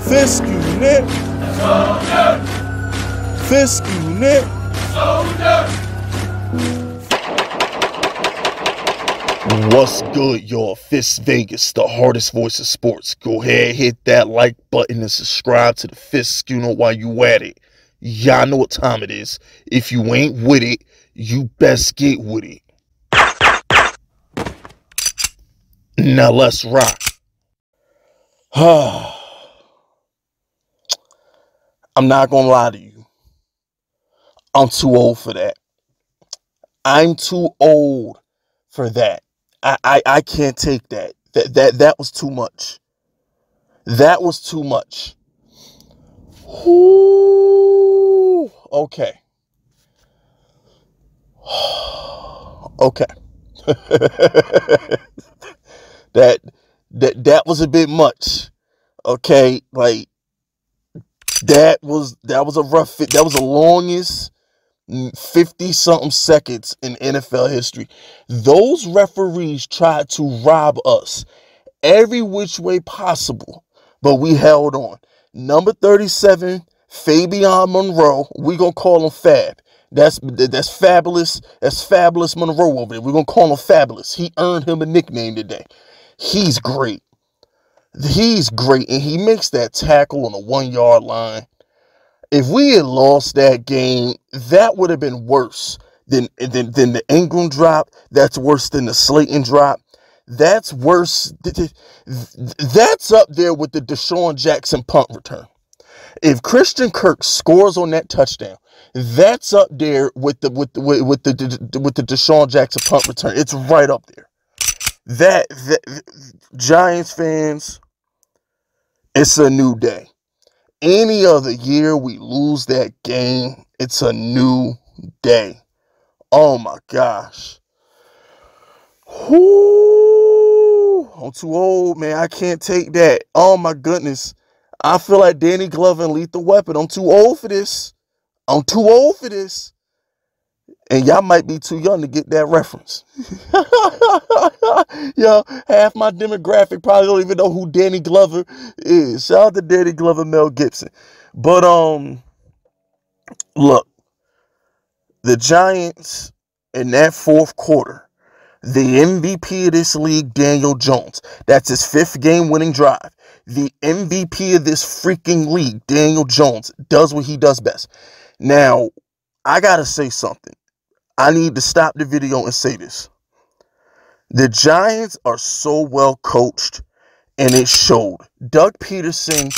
Fisk unit. Fisk unit. What's good, y'all? Fisk Vegas, the hardest voice of sports. Go ahead, hit that like button and subscribe to the Fisk unit while you at it. Y'all know what time it is. If you ain't with it, you best get with it. Now let's rock. I'm not gonna lie to you. I'm too old for that. I'm too old for that. I can't take that. That was too much. That was too much. Ooh, okay. Okay. that was a bit much. Okay, like that was a rough fit. That was the longest 50-something seconds in NFL history. Those referees tried to rob us every which way possible, but we held on. Number 37, Fabian Monroe. We gonna call him Fab. That's fabulous. That's fabulous Monroe over there. We're gonna call him Fabulous. He earned him a nickname today. He's great. He's great, and he makes that tackle on the 1-yard line. If we had lost that game, that would have been worse than the Ingram drop. That's worse than the Slayton drop. That's worse. That's up there with the Deshaun Jackson punt return. If Christian Kirk scores on that touchdown, that's up there with the Deshaun Jackson punt return. It's right up there. That Giants fans, it's a new day. Any other year we lose that game, it's a new day. Oh my gosh. Whoo, I'm too old, man. I can't take that. Oh my goodness. I feel like Danny Glover and Lethal Weapon. I'm too old for this. I'm too old for this. And y'all might be too young to get that reference. Yo, half my demographic probably don't even know who Danny Glover is. Shout out to Danny Glover, Mel Gibson. But look, the Giants in that fourth quarter, the MVP of this league, Daniel Jones. That's his 5th game-winning drive. The MVP of this freaking league, Daniel Jones, does what he does best. Now, I gotta say something. I need to stop the video and say this. The Giants are so well coached, and it showed. Doug Peterson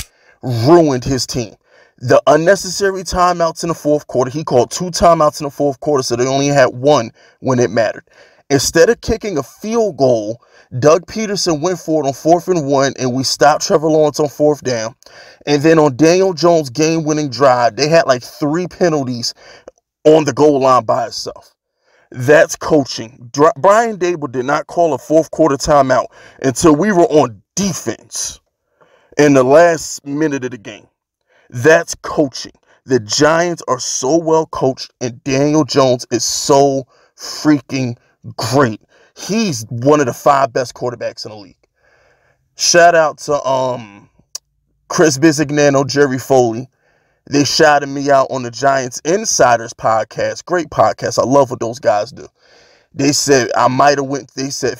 ruined his team. The unnecessary timeouts in the fourth quarter, he called 2 timeouts in the fourth quarter, so they only had 1 when it mattered. Instead of kicking a field goal, Doug Peterson went for it on 4th and 1, and we stopped Trevor Lawrence on 4th down. And then on Daniel Jones' game-winning drive, they had like 3 penalties on the goal line by itself. That's coaching. Brian Dable did not call a fourth quarter timeout until we were on defense in the last minute of the game. That's coaching. The Giants are so well coached, and Daniel Jones is so freaking great. He's one of the 5 best quarterbacks in the league. Shout out to Chris Bisignano, Jerry Foley. They shouted me out on the Giants Insiders podcast. Great podcast. I love what those guys do. They said I might have went. They said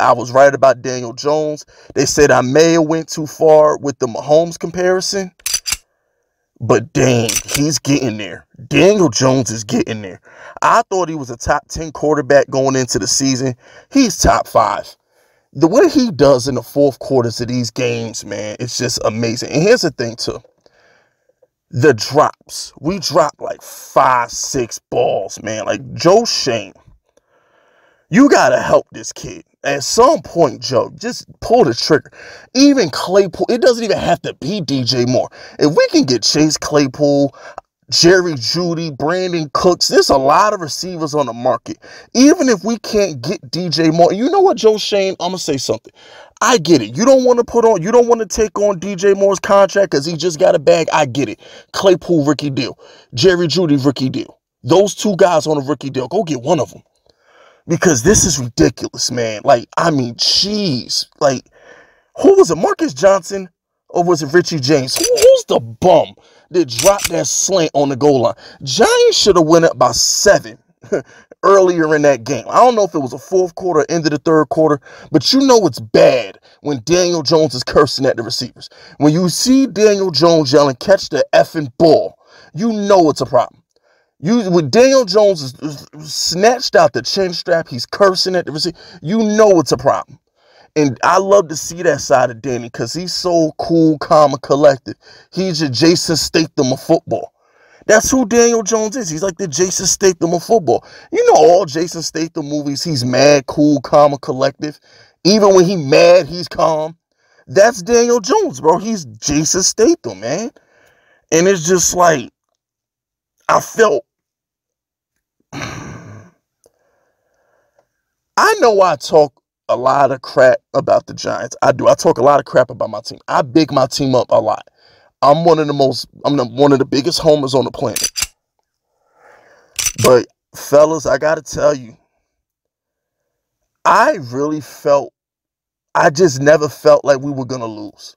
I was right about Daniel Jones. They said I may have went too far with the Mahomes comparison. But dang, he's getting there. Daniel Jones is getting there. I thought he was a top 10 quarterback going into the season. He's top 5. The way he does in the fourth quarters of these games, man, it's just amazing. And here's the thing too. The drops. We dropped like 5-6 balls, man. Like Joe Shane. You got to help this kid. At some point, Joe, just pull the trigger. Even Claypool, it doesn't even have to be DJ Moore. If we can get Chase Claypool, Jerry Jeudy, Brandon Cooks, there's a lot of receivers on the market. Even if we can't get DJ Moore, you know what, Joe Shane, I'm going to say something. I get it. You don't want to take on DJ Moore's contract because he just got a bag. I get it. Claypool, rookie deal. Jerry Jeudy, rookie deal. Those 2 guys on a rookie deal. Go get one of them. Because this is ridiculous, man. Like, I mean, jeez. Like, Who was it? Marcus Johnson? Or was it Richie James? Who's the bum that dropped that slant on the goal line? Giants should have went up by 7 earlier in that game. I don't know if it was a fourth quarter, end of the third quarter, but you know it's bad when Daniel Jones is cursing at the receivers. When you see Daniel Jones yelling, catch the effing ball, you know it's a problem. When Daniel Jones is snatched out the chin strap, he's cursing at the receiver, you know it's a problem. And I love to see that side of Danny because he's so cool, calm, and collected. He's your Jason Statham of football. That's who Daniel Jones is. He's like the Jason Statham of football. You know, all Jason Statham movies, he's mad, cool, calm, and collective. Even when he's mad, he's calm. That's Daniel Jones, bro. He's Jason Statham, man. And it's just like, I felt... I know I talk a lot of crap about the Giants. I do. I talk a lot of crap about my team. I big my team up a lot. I'm one of the biggest homers on the planet. But fellas, I gotta tell you, I just never felt like we were gonna lose.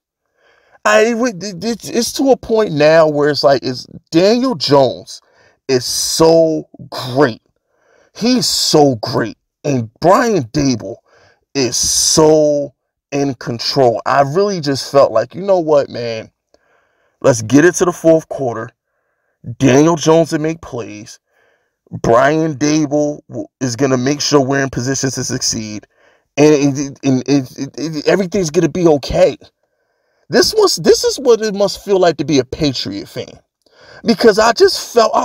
It's to a point now where it's like, Daniel Jones is so great. He's so great. And Brian Daboll is so in control. I really just felt like, you know what, man? Let's get it to the fourth quarter. Daniel Jones will make plays. Brian Daboll is going to make sure we're in positions to succeed. And everything's going to be okay. This is what it must feel like to be a Patriot fan. Because I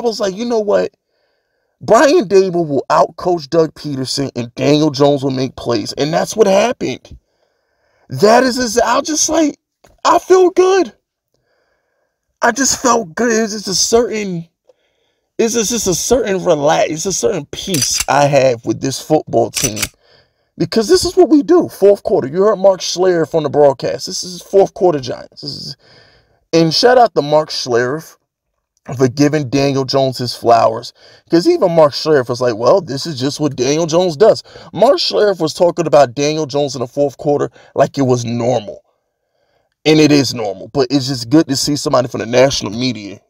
was like, you know what? Brian Daboll will outcoach Doug Peterson and Daniel Jones will make plays. And that's what happened. I feel good. I just felt good. It's just a certain peace I have with this football team. Because this is what we do. Fourth quarter. You heard Mark Schlereth from the broadcast. This is fourth quarter Giants. And shout out to Mark Schlereth for giving Daniel Jones his flowers. Because even Mark Schlereth was like, well, this is just what Daniel Jones does. Mark Schlereth was talking about Daniel Jones in the fourth quarter like it was normal. And it is normal. But it's just good to see somebody from the national media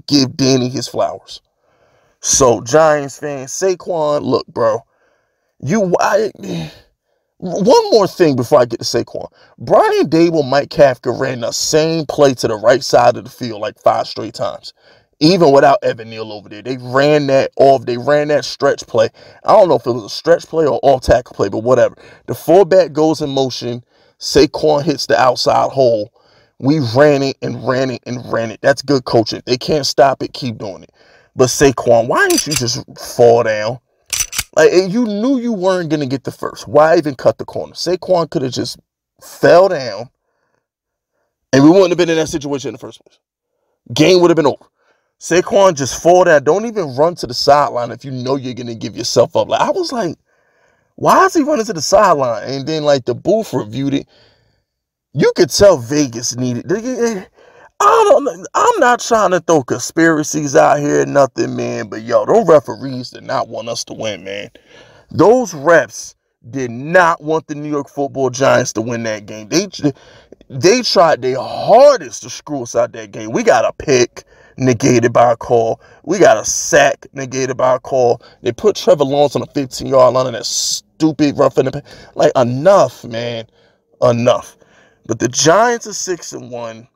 give Danny his flowers. So, Giants fans, Saquon, look, bro. One more thing before I get to Saquon. Brian Daboll, Mike Kafka ran the same play to the right side of the field like 5 straight times. Even without Evan Neal over there. They ran that off. They ran that stretch play. I don't know if it was a stretch play or off tackle play, but whatever. The fullback goes in motion. Saquon hits the outside hole. We ran it and ran it and ran it. That's good coaching. They can't stop it. Keep doing it. But Saquon, why didn't you just fall down? Like, you knew you weren't going to get the first. Why even cut the corner? Saquon could have just fell down, and we wouldn't have been in that situation in the first place. Game would have been over. Saquon just fall down. Don't even run to the sideline if you know you're going to give yourself up. Like, I was like, why is he running to the sideline? And then, like, the booth reviewed it. You could tell Vegas needed. I'm not trying to throw conspiracies out here or nothing, man. But, yo, those referees did not want us to win, man. Those refs did not want the New York Football Giants to win that game. They tried their hardest to screw us out that game. We got a pick negated by a call. We got a sack negated by a call. They put Trevor Lawrence on a 15-yard line and that stupid roughing the... Like, enough, man. Enough. But the Giants are 6-1.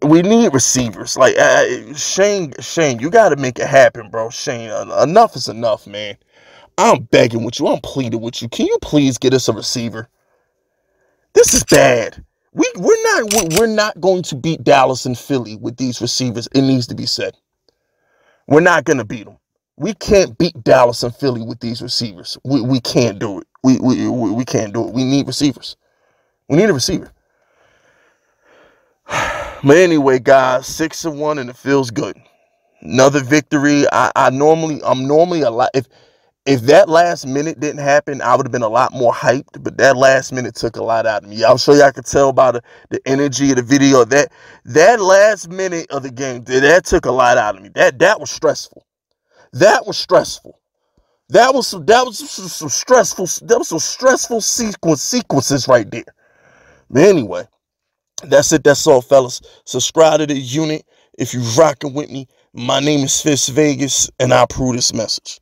We need receivers. Like, Shane, you got to make it happen, bro. Shane, enough is enough, man. I'm begging with you. I'm pleading with you. Can you please get us a receiver? This is bad. We're not going to beat Dallas and Philly with these receivers. It needs to be said. We're not going to beat them. We can't beat Dallas and Philly with these receivers. We can't do it. We can't do it. We need receivers. We need a receiver. But anyway, guys, 6-1 and it feels good. Another victory. I'm normally a lot. If that last minute didn't happen, I would have been a lot more hyped. But that last minute took a lot out of me. I'm sure y'all could tell by the energy of the video. That last minute of the game, that took a lot out of me. That was stressful. That was stressful. some stressful sequences right there. But anyway, that's it. That's all, fellas. Subscribe to the unit if you rocking with me. My name is Fisk Vegas, and I approve this message.